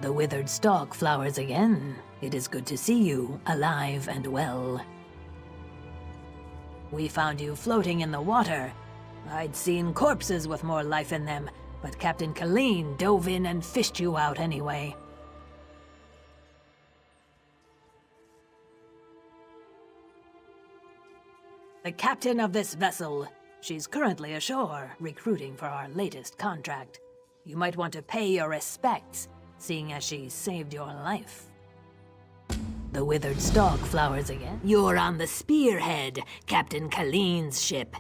The withered stalk flowers again. It is good to see you, alive and well. We found you floating in the water. I'd seen corpses with more life in them, but Captain Colleen dove in and fished you out anyway. The captain of this vessel. She's currently ashore, recruiting for our latest contract. You might want to pay your respects, seeing as she saved your life. The withered stalk flowers again. You're on the Spearhead, Captain Colleen's ship.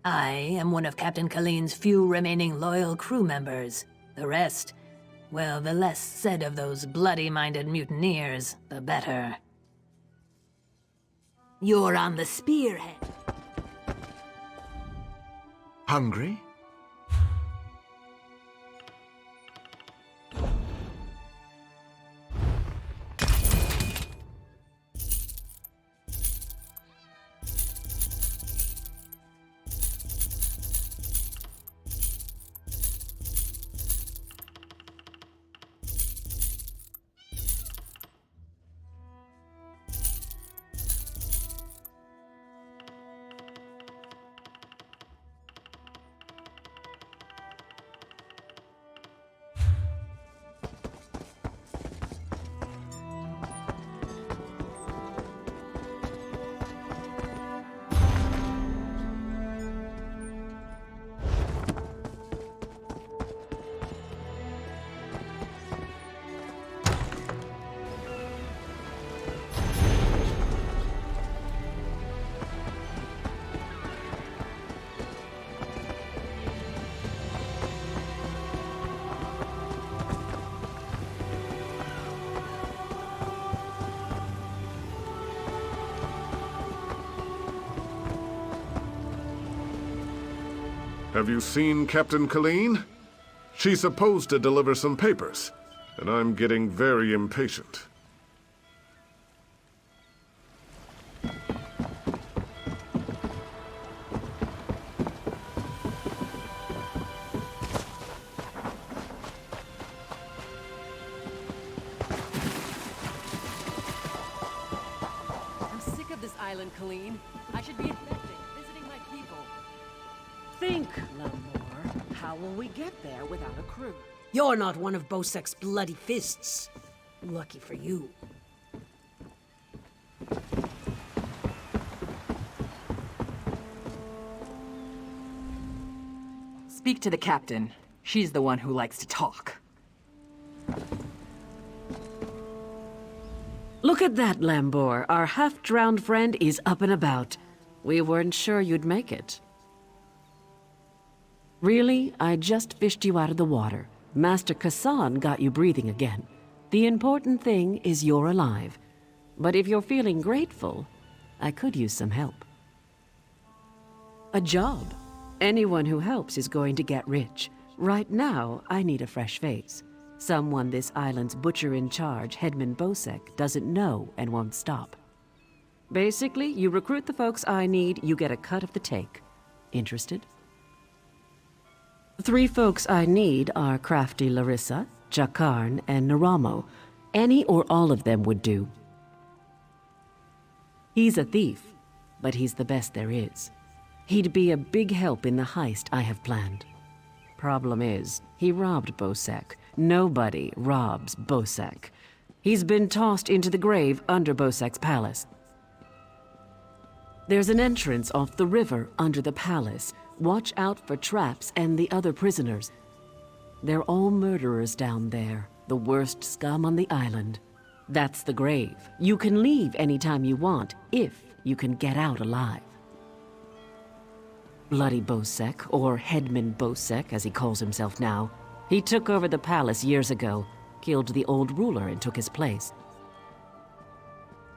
I am one of Captain Colleen's few remaining loyal crew members. The rest, well, the less said of those bloody-minded mutineers, the better. You're on the Spearhead. Hungry? Have you seen Captain Colleen? She's supposed to deliver some papers, and I'm getting very impatient. I'm sick of this island, Colleen. I should be infecting, visiting my people. Think, Lamore. How will we get there without a crew? You're not one of Bosek's bloody fists. Lucky for you. Speak to the captain. She's the one who likes to talk. Look at that, Lambor. Our half-drowned friend is up and about. We weren't sure you'd make it. Really? I just fished you out of the water. Master Kassan got you breathing again. The important thing is you're alive. But if you're feeling grateful, I could use some help. A job. Anyone who helps is going to get rich. Right now, I need a fresh face. Someone this island's butcher-in-charge, Headman Bosek, doesn't know and won't stop. Basically, you recruit the folks I need, you get a cut of the take. Interested? The 3 folks I need are Crafty Larissa, Jakarn, and Naramo. Any or all of them would do. He's a thief, but he's the best there is. He'd be a big help in the heist I have planned. Problem is, he robbed Bosek. Nobody robs Bosek. He's been tossed into the grave under Bosek's palace. There's an entrance off the river under the palace. Watch out for traps and the other prisoners. They're all murderers down there, the worst scum on the island. That's the grave. You can leave anytime you want, if you can get out alive. Bloody Bosek, or Headman Bosek as he calls himself now, he took over the palace years ago, killed the old ruler and took his place.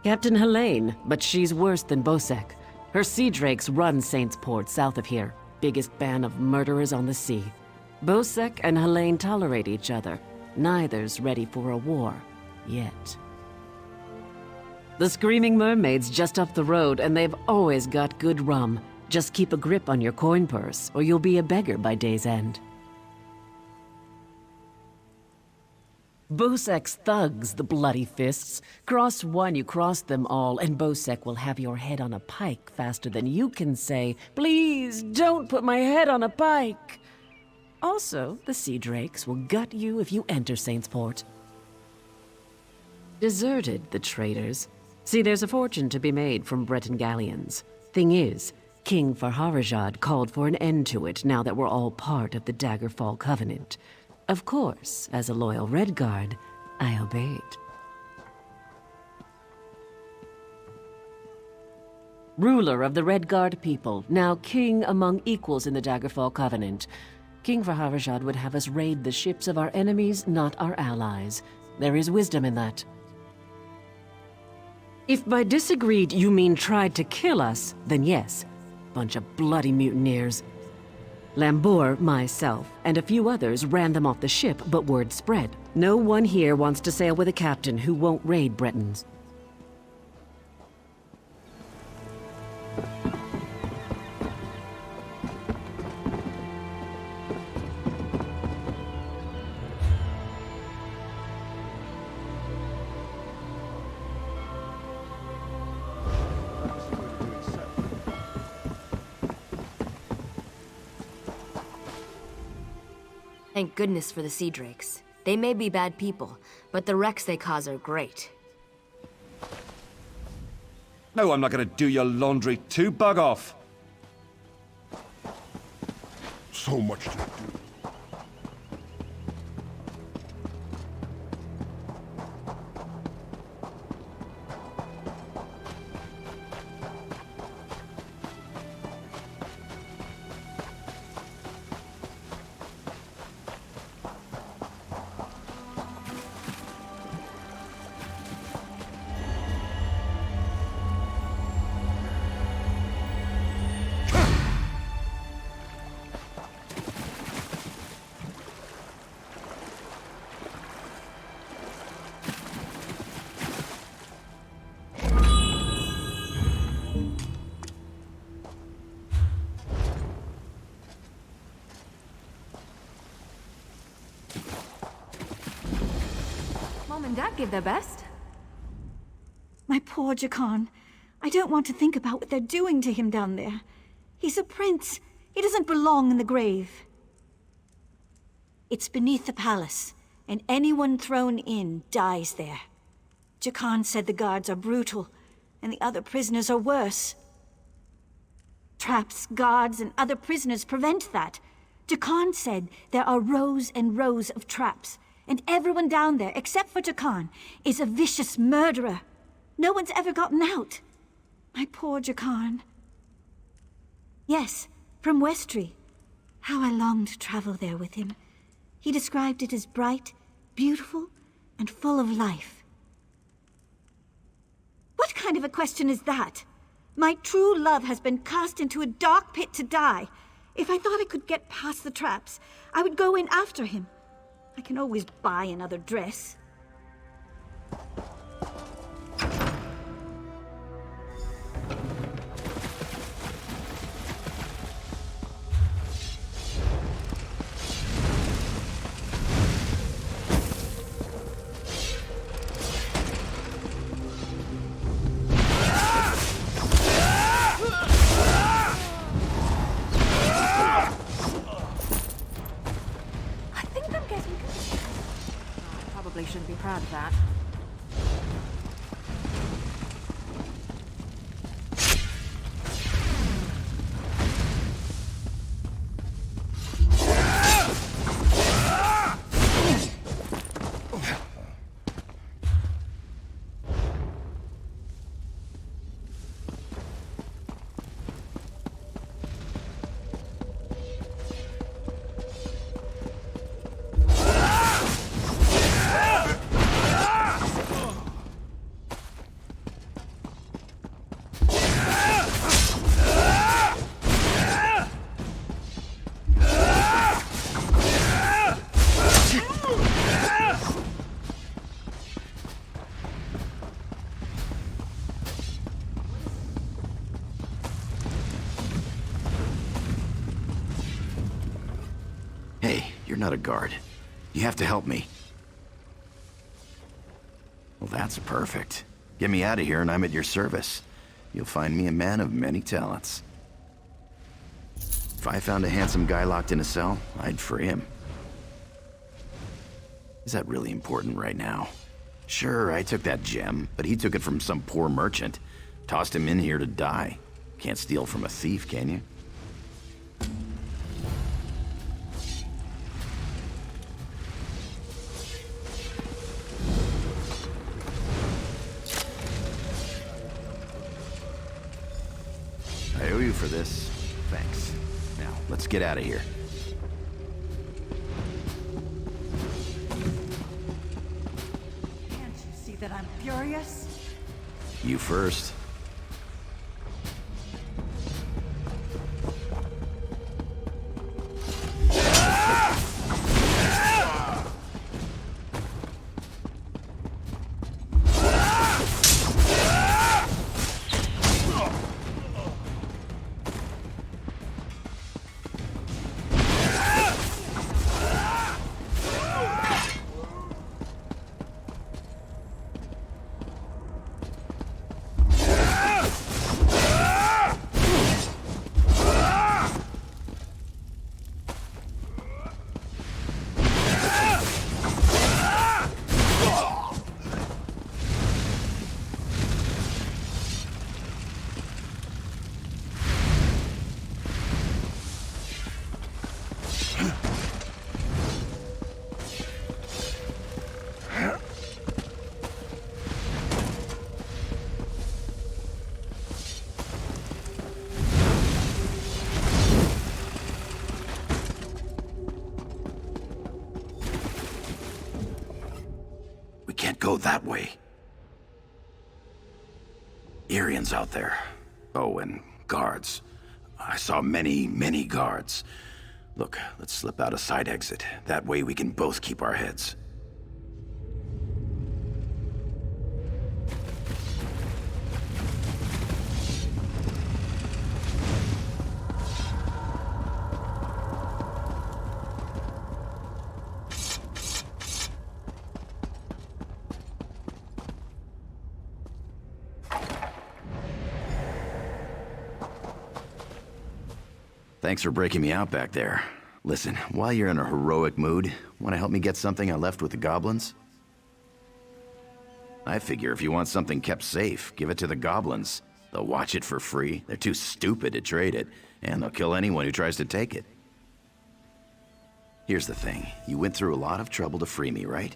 Captain Helene, but she's worse than Bosek. Her sea drakes run Saint's Port south of here. Biggest band of murderers on the sea. Bosek and Helene tolerate each other. Neither's ready for a war. Yet. The Screaming Mermaid's just up the road, and they've always got good rum. Just keep a grip on your coin purse, or you'll be a beggar by day's end. Bosek's thugs, the bloody fists. Cross one, you cross them all, and Bosek will have your head on a pike faster than you can say, "Please, don't put my head on a pike!" Also, the Sea Drakes will gut you if you enter Saintsport. Deserted, the traitors. See, there's a fortune to be made from Breton galleons. Thing is, King Farharajad called for an end to it now that we're all part of the Daggerfall Covenant. Of course, as a loyal Redguard, I obeyed. Ruler of the Redguard people, now king among equals in the Daggerfall Covenant. King Farharajad would have us raid the ships of our enemies, not our allies. There is wisdom in that. If by disagreed you mean tried to kill us, then yes. Bunch of bloody mutineers. Lambour, myself, and a few others ran them off the ship, but word spread. No one here wants to sail with a captain who won't raid Bretons. Thank goodness for the Sea Drakes. They may be bad people, but the wrecks they cause are great. No, I'm not gonna do your laundry too. Bug off! So much to do. Mom and Dad give their best. My poor Jakan. I don't want to think about what they're doing to him down there. He's a prince. He doesn't belong in the grave. It's beneath the palace, and anyone thrown in dies there. Jakan said the guards are brutal, and the other prisoners are worse. Traps, guards, and other prisoners prevent that. Jakan said there are rows and rows of traps, and everyone down there, except for Jakan, is a vicious murderer. No one's ever gotten out. My poor Jakan. Yes, from Westry. How I longed to travel there with him. He described it as bright, beautiful, and full of life. What kind of a question is that? My true love has been cast into a dark pit to die. If I thought I could get past the traps, I would go in after him. I can always buy another dress. Probably shouldn't be proud of that. Hey, you're not a guard. You have to help me. Well, that's perfect. Get me out of here and I'm at your service. You'll find me a man of many talents. If I found a handsome guy locked in a cell, I'd free him. Is that really important right now? Sure, I took that gem, but he took it from some poor merchant. Tossed him in here to die. Can't steal from a thief, can you? I owe you for this. Thanks. Now, let's get out of here. Can't you see that I'm furious? You first. Go that way. Arians out there. Oh, and guards. I saw many guards. Look, let's slip out a side exit. That way we can both keep our heads. Thanks for breaking me out back there. Listen, while you're in a heroic mood, want to help me get something I left with the goblins? I figure if you want something kept safe, give it to the goblins. They'll watch it for free. They're too stupid to trade it, and they'll kill anyone who tries to take it. Here's the thing. You went through a lot of trouble to free me, right?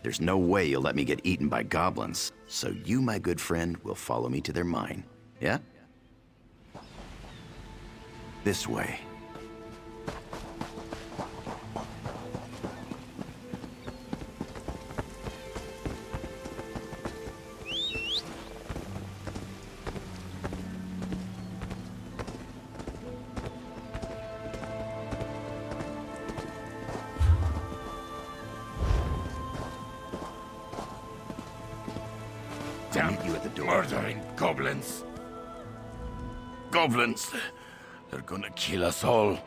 There's no way you'll let me get eaten by goblins. So you, my good friend, will follow me to their mine. Yeah? This way. Damn you at the door. Murdering goblins. Goblins. They're gonna kill us all.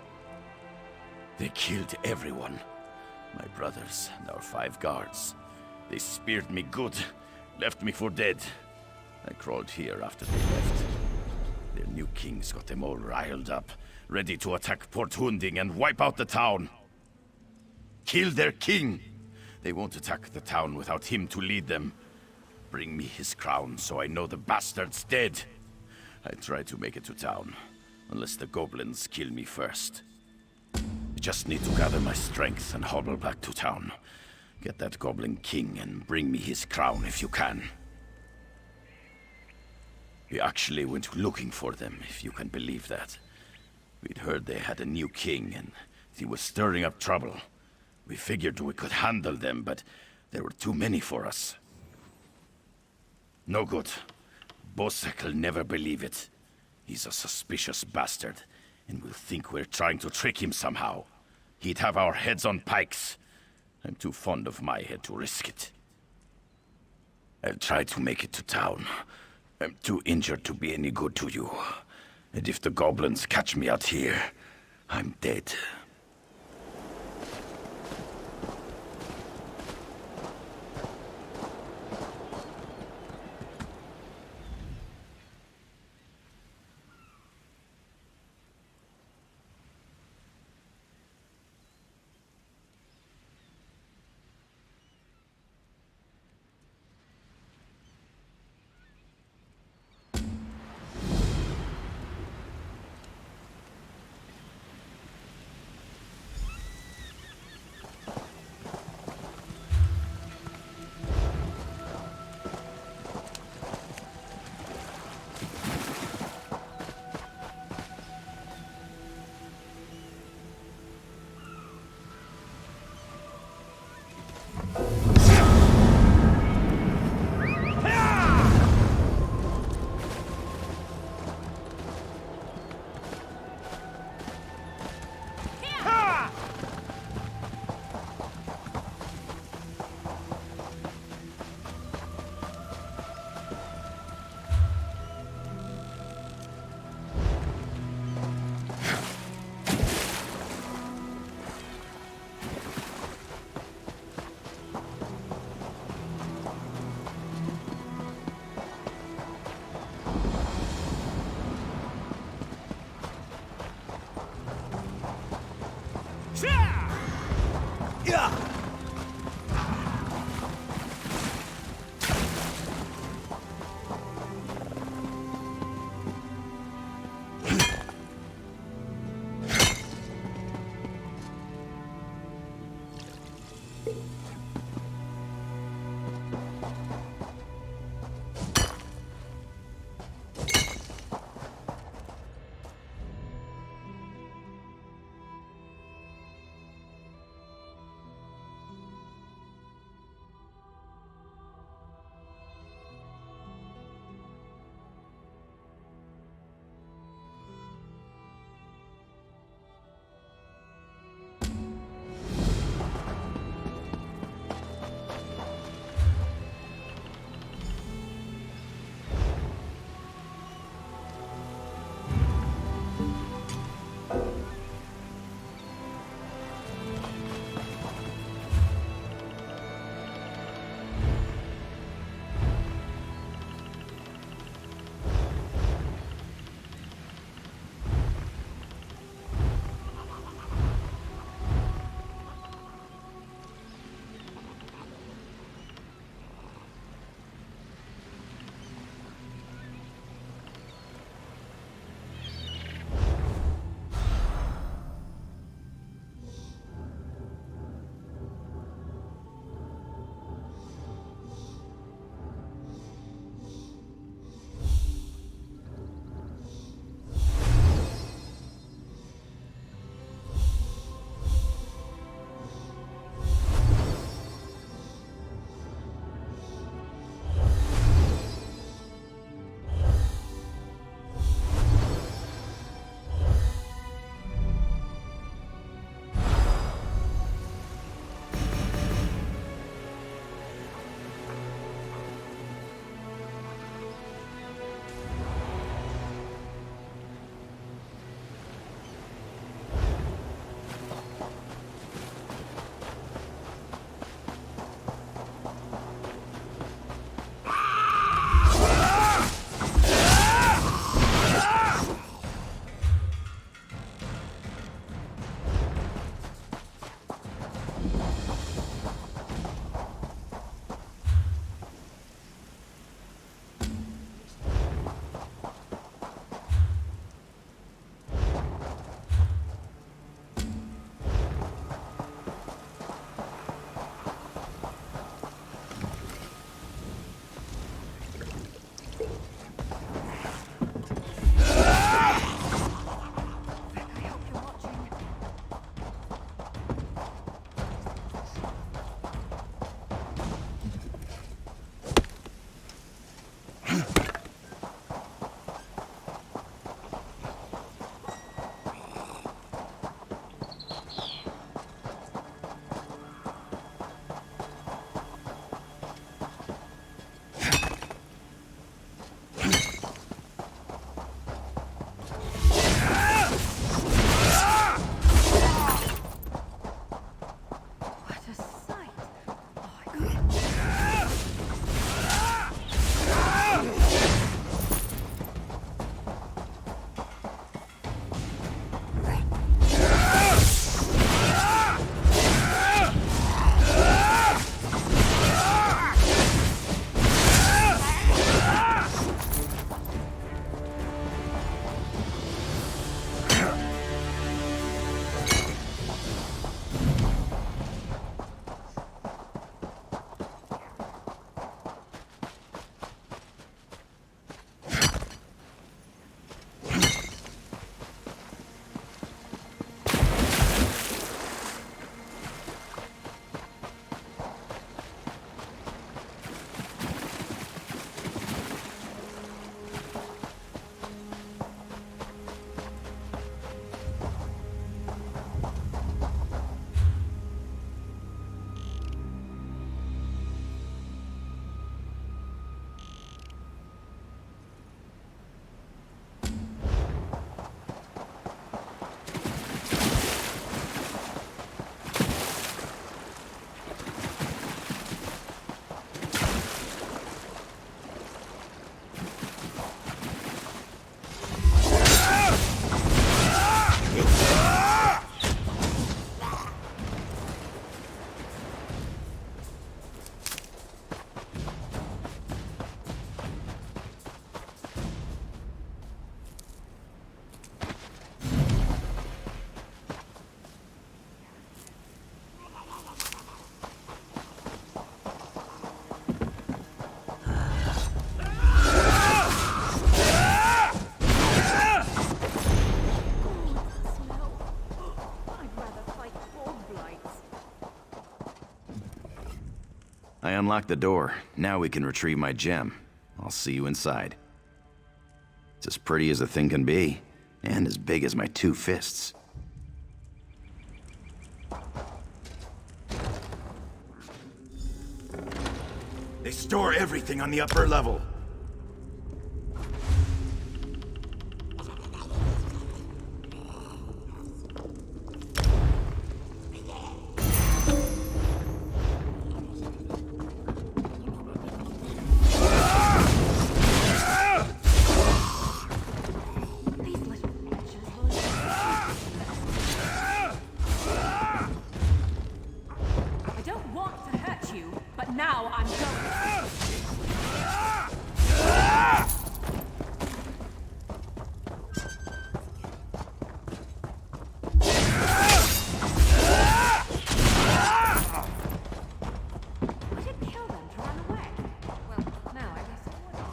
They killed everyone. My brothers and our 5 guards. They speared me good, left me for dead. I crawled here after they left. Their new kings got them all riled up, ready to attack Port Hunding and wipe out the town. Kill their king! They won't attack the town without him to lead them. Bring me his crown so I know the bastard's dead. I try to make it to town. Unless the goblins kill me first. I just need to gather my strength and hobble back to town. Get that goblin king and bring me his crown if you can. We actually went looking for them, if you can believe that. We'd heard they had a new king and he was stirring up trouble. We figured we could handle them, but there were too many for us. No good. Bosek'll never believe it. He's a suspicious bastard, and will think we're trying to trick him somehow. He'd have our heads on pikes. I'm too fond of my head to risk it. I'll try to make it to town. I'm too injured to be any good to you. And if the goblins catch me out here, I'm dead. I unlocked the door. Now we can retrieve my gem. I'll see you inside. It's as pretty as a thing can be, and as big as my 2 fists. They store everything on the upper level.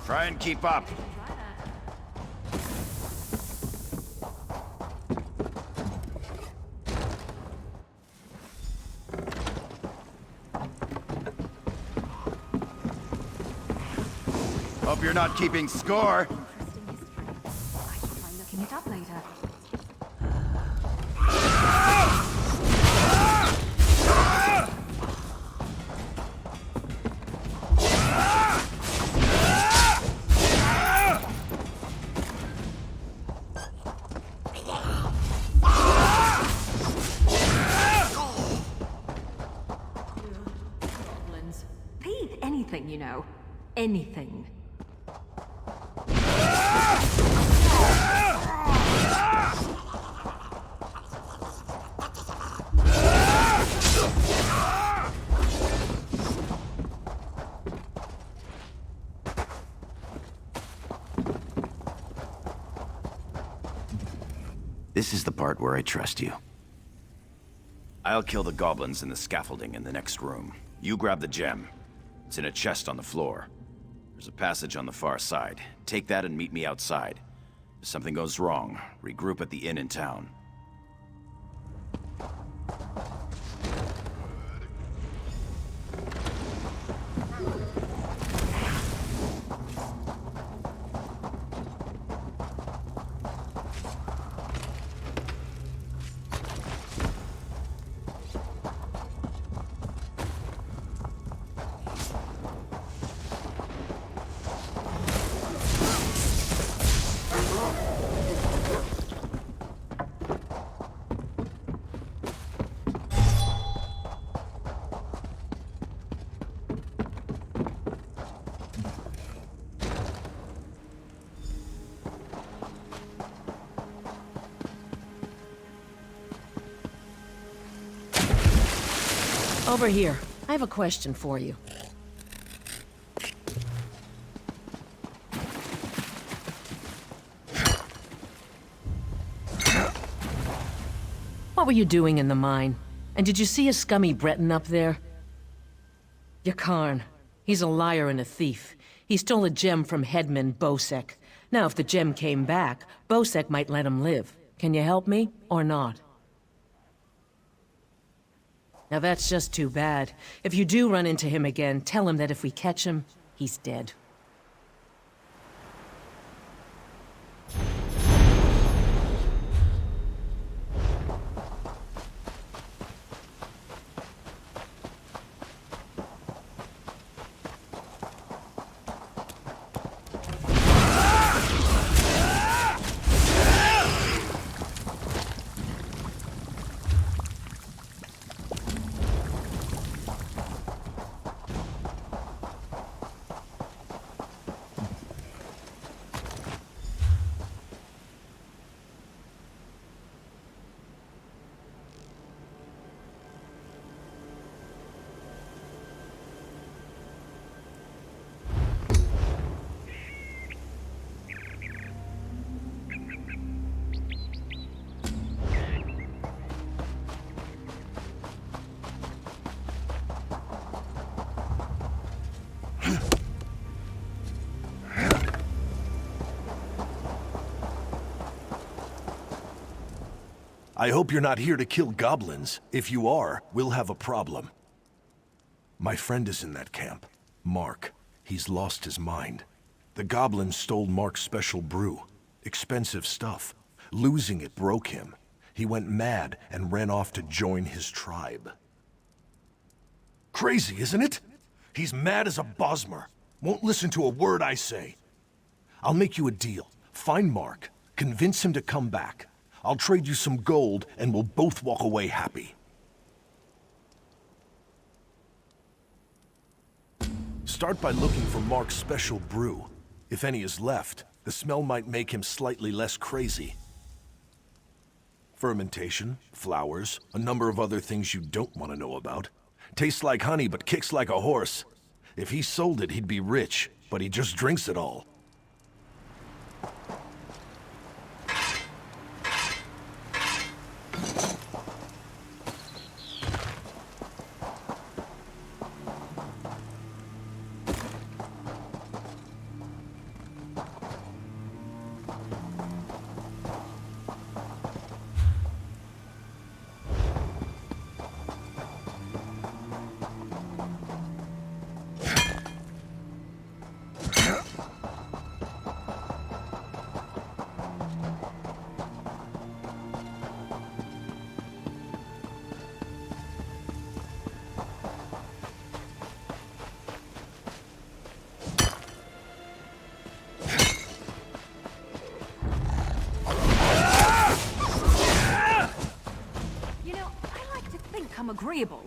Try and keep up. Hope you're not keeping score. Looking it up later. Anything, you know. Anything. This is the part where I trust you. I'll kill the goblins in the scaffolding in the next room. You grab the gem. It's in a chest on the floor. There's a passage on the far side. Take that and meet me outside. If something goes wrong, regroup at the inn in town. Over here. I have a question for you. What were you doing in the mine? And did you see a scummy Breton up there? Yakarn. He's a liar and a thief. He stole a gem from Headman Bosek. Now, if the gem came back, Bosek might let him live. Can you help me, or not? Now that's just too bad. If you do run into him again, tell him that if we catch him, he's dead. I hope you're not here to kill goblins. If you are, we'll have a problem. My friend is in that camp. Mark. He's lost his mind. The goblins stole Mark's special brew. Expensive stuff. Losing it broke him. He went mad and ran off to join his tribe. Crazy, isn't it? He's mad as a Bosmer. Won't listen to a word I say. I'll make you a deal. Find Mark. Convince him to come back. I'll trade you some gold, and we'll both walk away happy. Start by looking for Mark's special brew. If any is left, the smell might make him slightly less crazy. Fermentation, flowers, a number of other things you don't want to know about. Tastes like honey, but kicks like a horse. If he sold it, he'd be rich, but he just drinks it all. I'm agreeable.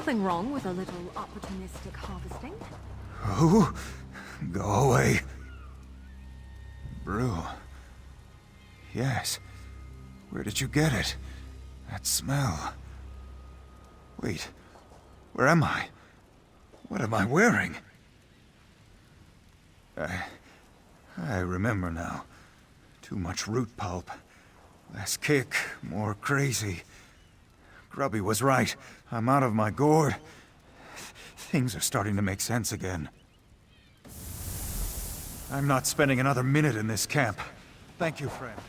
Nothing wrong with a little opportunistic harvesting. Who? Go away. Brew. Yes. Where did you get it? That smell. Wait. Where am I? What am I wearing? I remember now. Too much root pulp. Less kick, more crazy. Grubby was right. I'm out of my gourd. Things are starting to make sense again. I'm not spending another minute in this camp. Thank you, friend.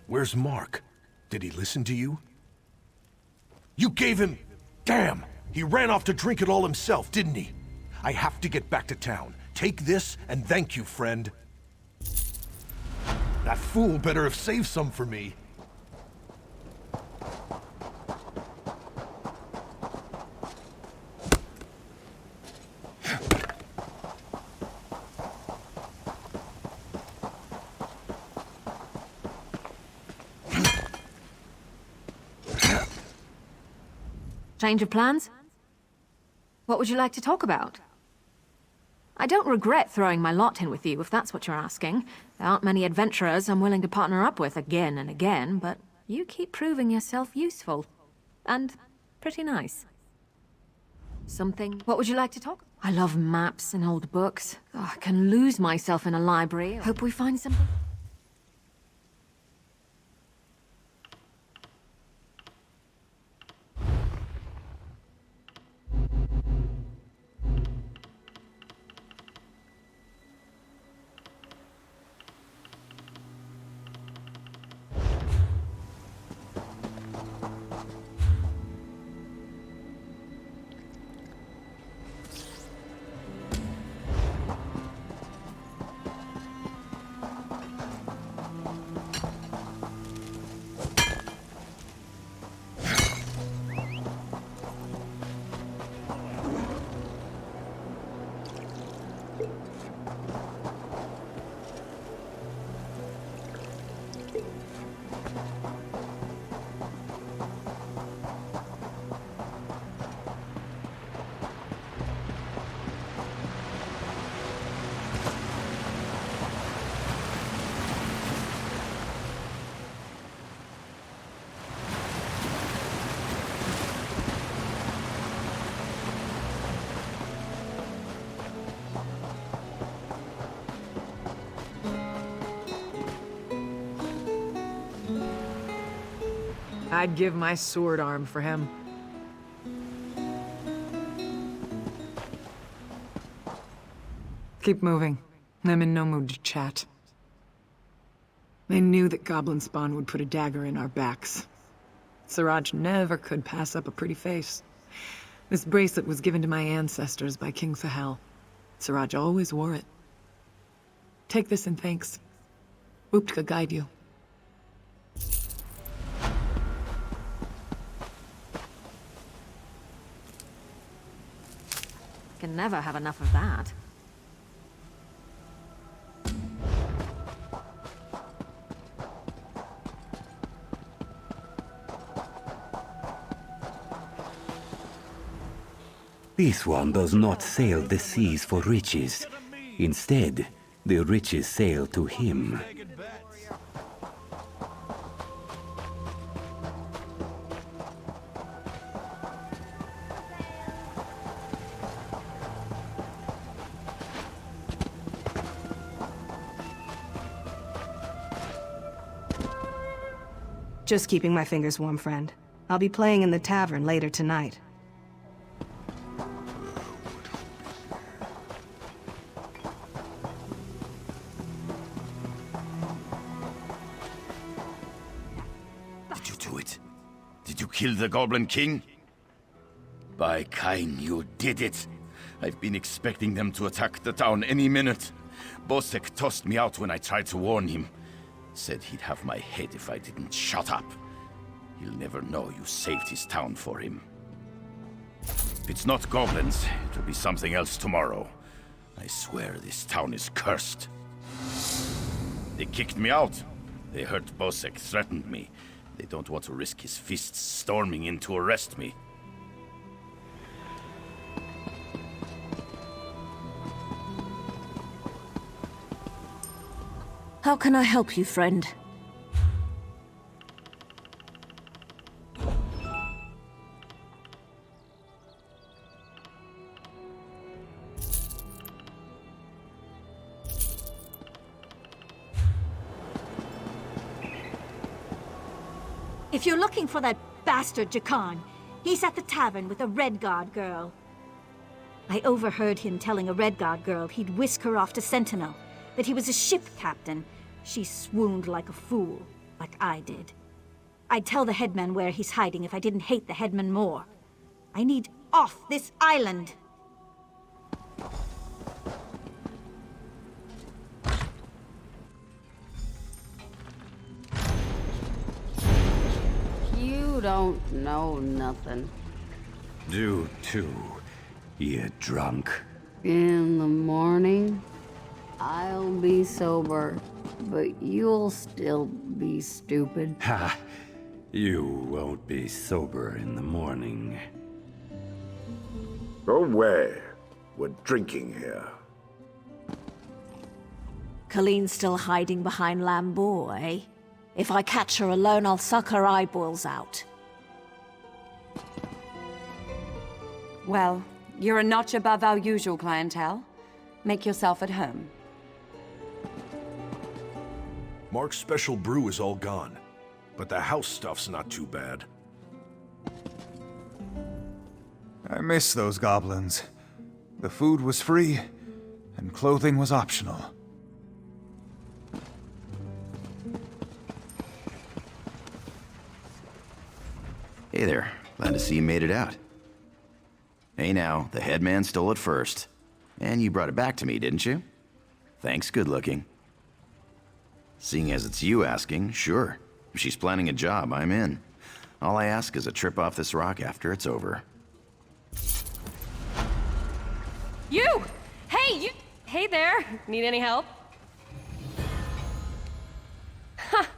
Where's Mark? Did he listen to you? You gave him... Damn! He ran off to drink it all himself, didn't he? I have to get back to town. Take this, and thank you, friend. That fool better have saved some for me. Change of plans? What would you like to talk about? I don't regret throwing my lot in with you, if that's what you're asking. There aren't many adventurers I'm willing to partner up with again and again, but you keep proving yourself useful. And pretty nice. Something... What would you like to talk? I love maps and old books. Oh, I can lose myself in a library. Hope we find something... I'd give my sword arm for him. Keep moving. I'm in no mood to chat. I knew that goblin spawn would put a dagger in our backs. Siraj never could pass up a pretty face. This bracelet was given to my ancestors by King Sahel. Siraj always wore it. Take this in thanks. Uptka guide you. Can never have enough of that. This one does not sail the seas for riches. Instead, the riches sail to him. Just keeping my fingers warm, friend. I'll be playing in the tavern later tonight. Did you do it? Did you kill the Goblin King? By Kain, you did it. I've been expecting them to attack the town any minute. Bosek tossed me out when I tried to warn him. Said he'd have my head if I didn't shut up. He'll never know you saved his town for him. If it's not goblins, it'll be something else tomorrow. I swear this town is cursed. They kicked me out. They heard Bosek threatened me. They don't want to risk his fists storming in to arrest me. How can I help you, friend? If you're looking for that bastard Jakarn, he's at the tavern with a Redguard girl. I overheard him telling a Redguard girl he'd whisk her off to Sentinel, that he was a ship captain. She swooned like a fool, like I did. I'd tell the headman where he's hiding if I didn't hate the headman more. I need off this island. You don't know nothing. Do too, you drunk. In the morning, I'll be sober, but you'll still be stupid. Ha! You won't be sober in the morning. Go away. We're drinking here. Colleen's still hiding behind Lambeau, eh? If I catch her alone, I'll suck her eyeballs out. Well, you're a notch above our usual clientele. Make yourself at home. Mark's special brew is all gone, but the house stuff's not too bad. I miss those goblins. The food was free, and clothing was optional. Hey there. Glad to see you made it out. Hey now, the headman stole it first. And you brought it back to me, didn't you? Thanks, good looking. Seeing as it's you asking, sure. If she's planning a job, I'm in. All I ask is a trip off this rock after it's over. You! Hey, you! Hey there! Need any help? Ha!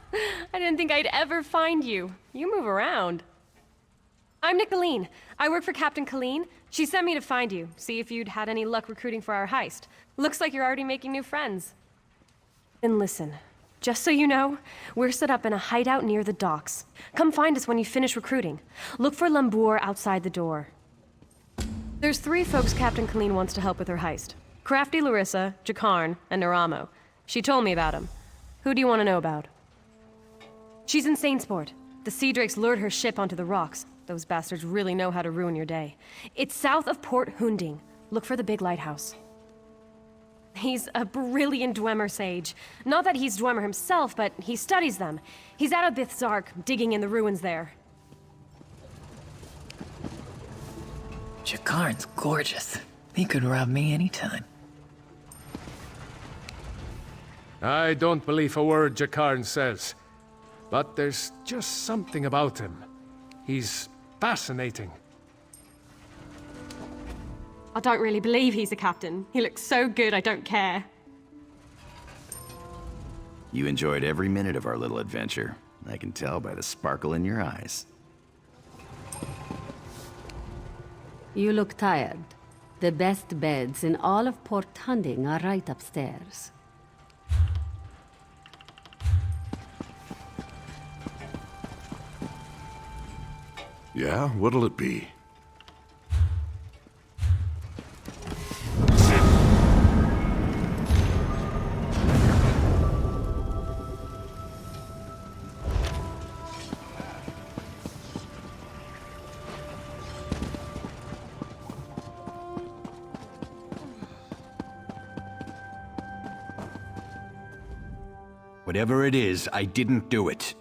I didn't think I'd ever find you. You move around. I'm Nicolene. I work for Captain Colleen. She sent me to find you, see if you'd had any luck recruiting for our heist. Looks like you're already making new friends. And listen, just so you know, we're set up in a hideout near the docks. Come find us when you finish recruiting. Look for Lambour outside the door. There's 3 folks Captain Colleen wants to help with her heist. Crafty Larissa, Jakarn, and Naramo. She told me about him. Who do you want to know about? She's in Sainsport. The Sea Drakes lured her ship onto the rocks. Those bastards really know how to ruin your day. It's south of Port Hunding. Look for the big lighthouse. He's a brilliant Dwemer sage. Not that he's Dwemer himself, but he studies them. He's out of Bithzark, digging in the ruins there. Jakarn's gorgeous. He could rob me anytime. I don't believe a word Jakarn says. But there's just something about him. He's fascinating. I don't really believe he's a captain. He looks so good, I don't care. You enjoyed every minute of our little adventure. I can tell by the sparkle in your eyes. You look tired. The best beds in all of Port Hunding are right upstairs. Yeah, what'll it be? Whatever it is, I didn't do it.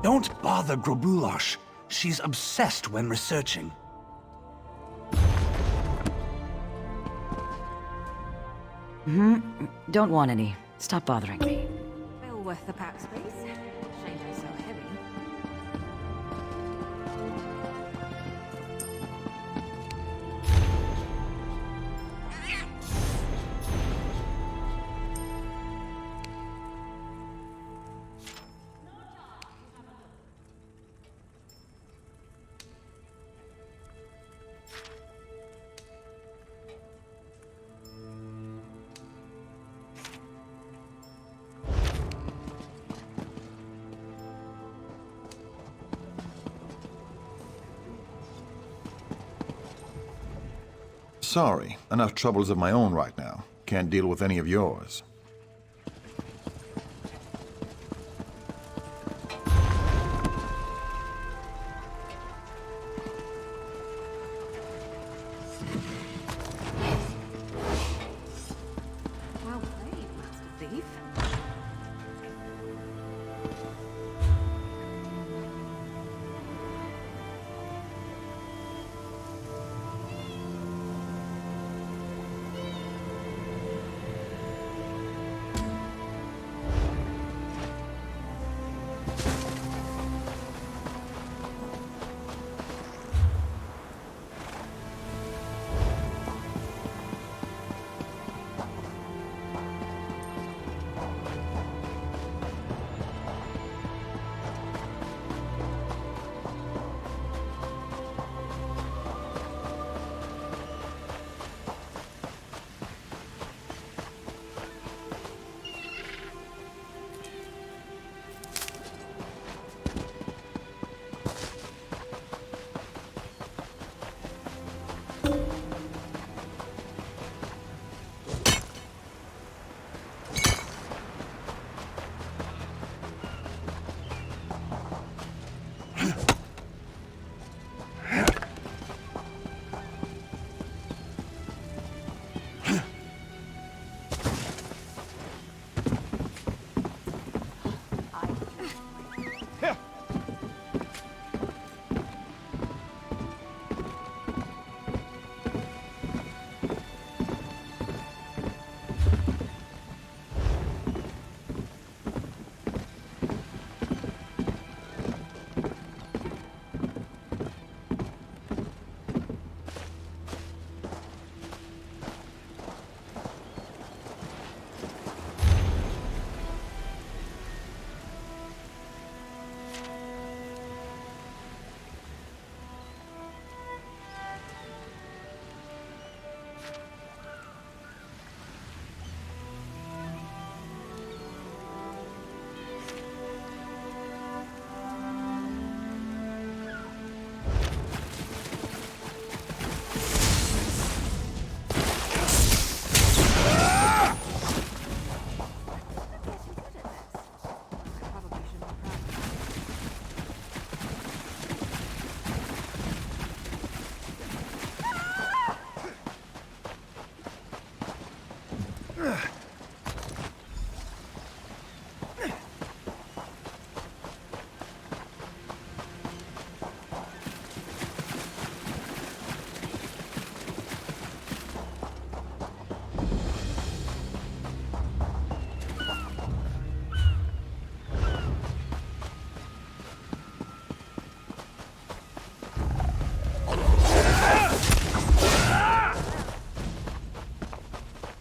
Don't bother Grobulash. She's obsessed when researching. Don't want any. Stop bothering me. Well worth the pack space. Shame they're so heavy. Sorry, enough troubles of my own right now. Can't deal with any of yours. Well played, Master Thief.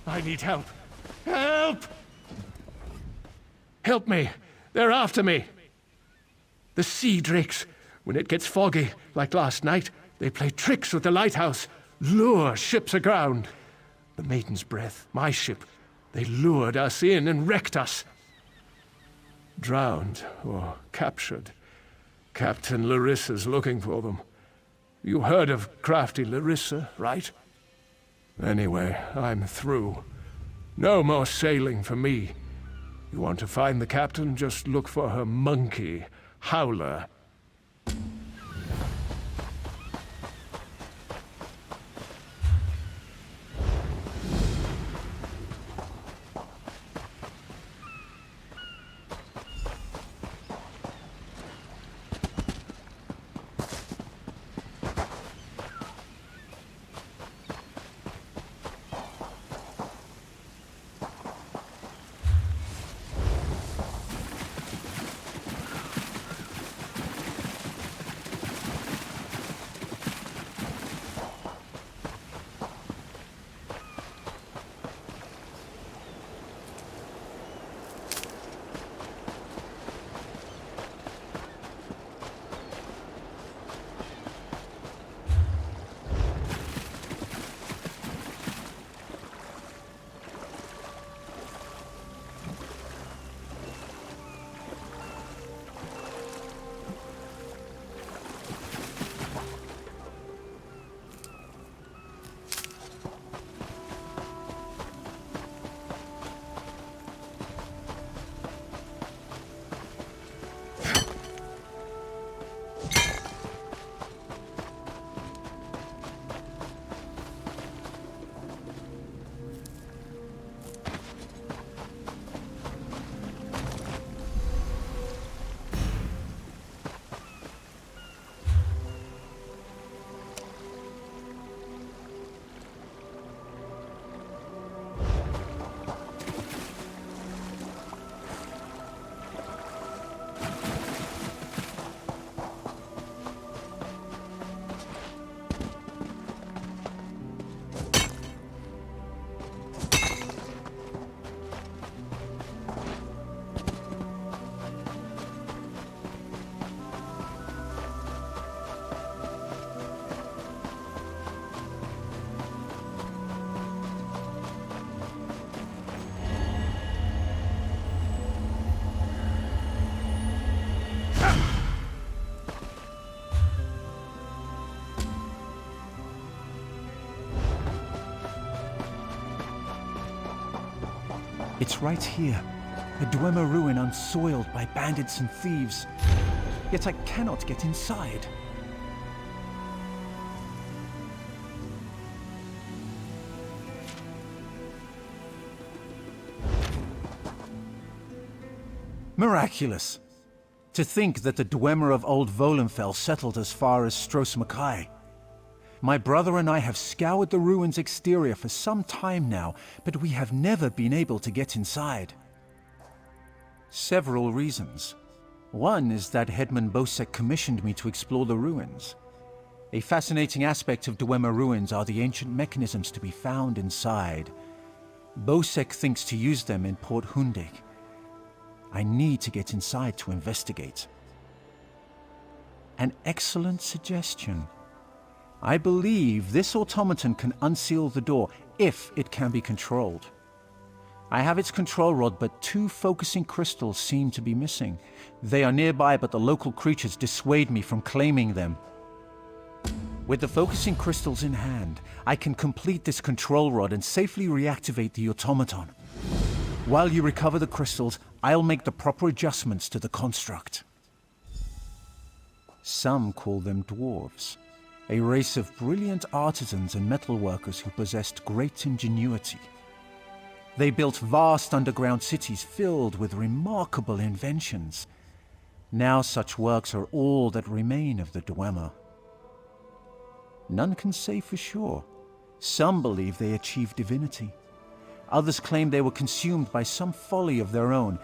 I need help. Help! Help me. They're after me. The sea drakes. When it gets foggy, like last night, they play tricks with the lighthouse, lure ships aground. The Maiden's Breath, my ship, they lured us in and wrecked us. Drowned or captured. Captain Larissa's looking for them. You heard of crafty Larissa, right? Anyway, I'm through. No more sailing for me. You want to find the captain, just look for her monkey, Howler. It's right here. A Dwemer ruin unsoiled by bandits and thieves. Yet I cannot get inside. Miraculous! To think that the Dwemer of Old Volenfell settled as far as Stros Mackay. My brother and I have scoured the ruin's exterior for some time now, but we have never been able to get inside. Several reasons. One is that Headman Bosek commissioned me to explore the ruins. A fascinating aspect of Dwemer ruins are the ancient mechanisms to be found inside. Bosek thinks to use them in Port Hundik. I need to get inside to investigate. An excellent suggestion. I believe this automaton can unseal the door if it can be controlled. I have its control rod, but 2 focusing crystals seem to be missing. They are nearby, but the local creatures dissuade me from claiming them. With the focusing crystals in hand, I can complete this control rod and safely reactivate the automaton. While you recover the crystals, I'll make the proper adjustments to the construct. Some call them dwarves, a race of brilliant artisans and metalworkers who possessed great ingenuity. They built vast underground cities filled with remarkable inventions. Now such works are all that remain of the Dwemer. None can say for sure. Some believe they achieved divinity. Others claim they were consumed by some folly of their own.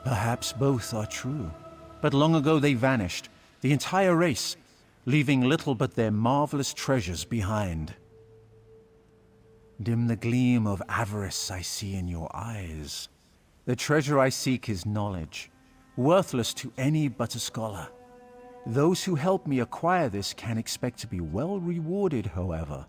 Perhaps both are true. But long ago they vanished, the entire race, leaving little but their marvelous treasures behind. Dim the gleam of avarice I see in your eyes. The treasure I seek is knowledge, worthless to any but a scholar. Those who help me acquire this can expect to be well rewarded, however.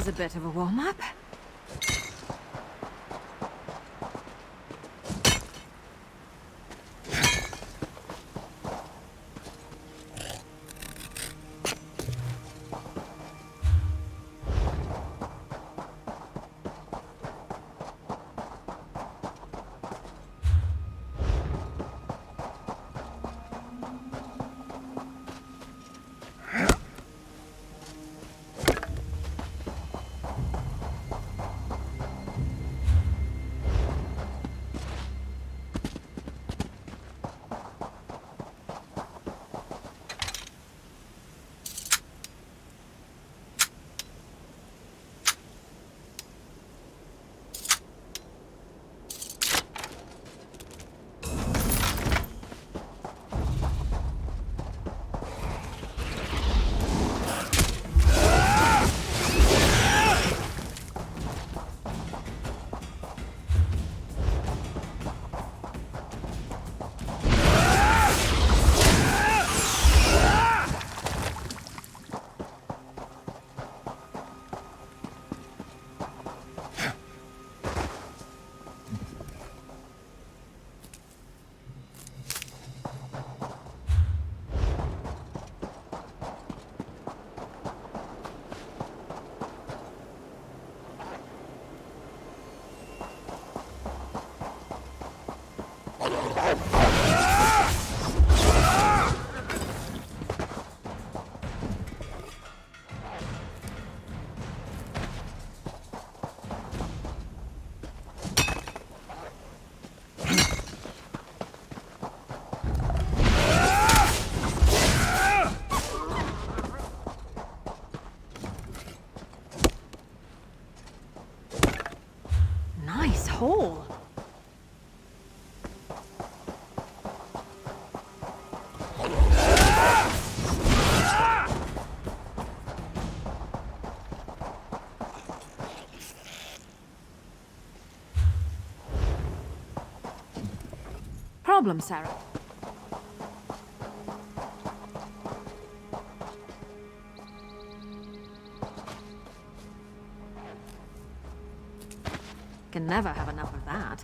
A bit of a warm-up. problem, Sarah? Can never have enough of that.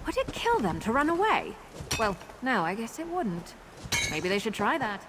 Would it kill them to run away? Well, no, I guess it wouldn't. Maybe they should try that.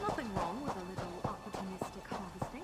Nothing wrong with a little opportunistic harvesting.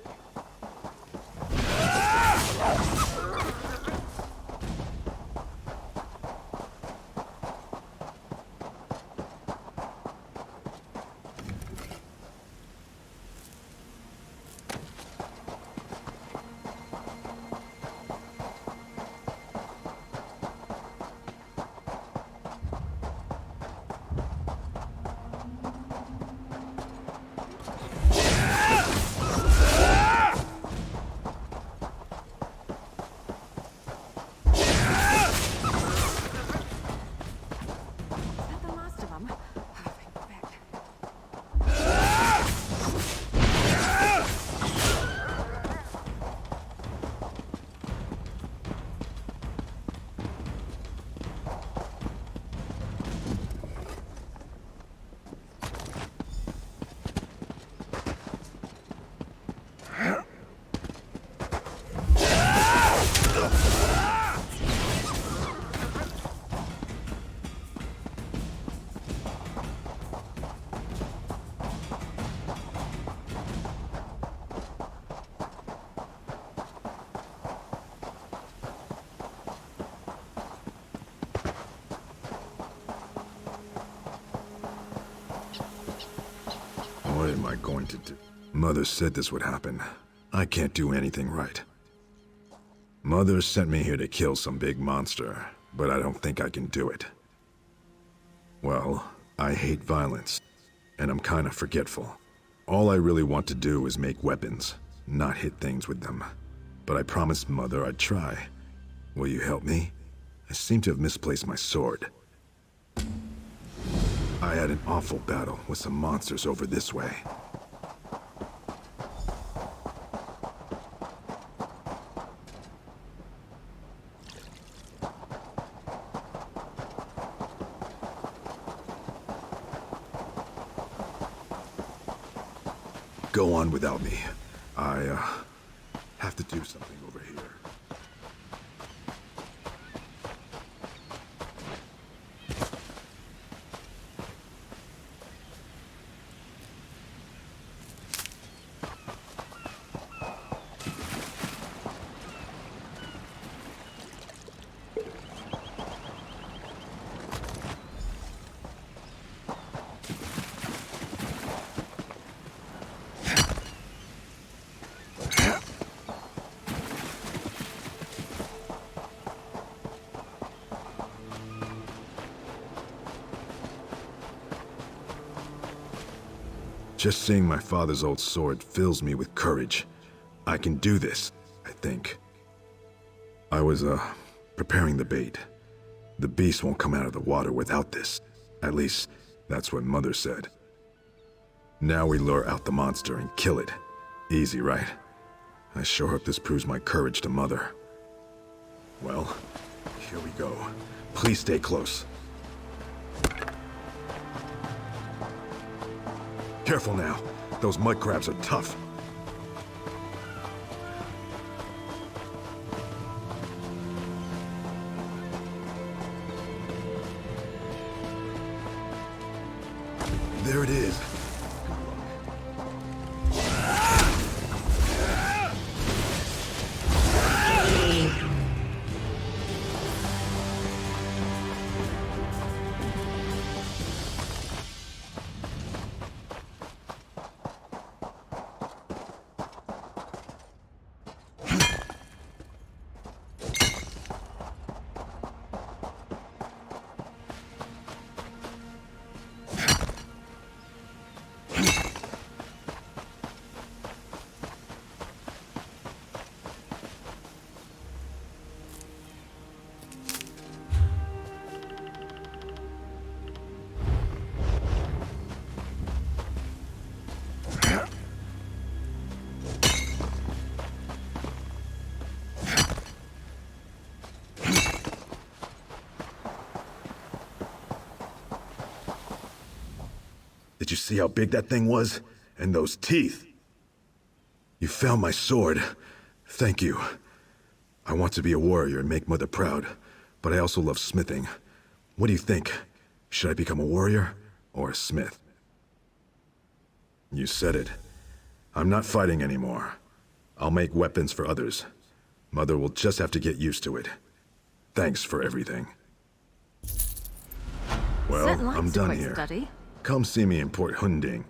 What am I going to do? Mother said this would happen. I can't do anything right. Mother sent me here to kill some big monster, but I don't think I can do it. Well, I hate violence, and I'm kind of forgetful. All I really want to do is make weapons, not hit things with them. But I promised Mother I'd try. Will you help me? I seem to have misplaced my sword. I had an awful battle with some monsters over this way. go on without me. I, have to do something over here. Just seeing my father's old sword fills me with courage. I can do this, I think. I was, preparing the bait. The beast won't come out of the water without this. At least, that's what Mother said. Now we lure out the monster and kill it. Easy, right? I sure hope this proves my courage to Mother. Well, here we go. Please stay close. Careful now. Those mud crabs are tough. There it is. Did you see how big that thing was? And those teeth? You found my sword. Thank you. I want to be a warrior and make Mother proud, but I also love smithing. What do you think? Should I become a warrior or a smith? You said it. I'm not fighting anymore. I'll make weapons for others. Mother will just have to get used to it. Thanks for everything. Well, I'm done here. Study. Come see me in Port Hunding.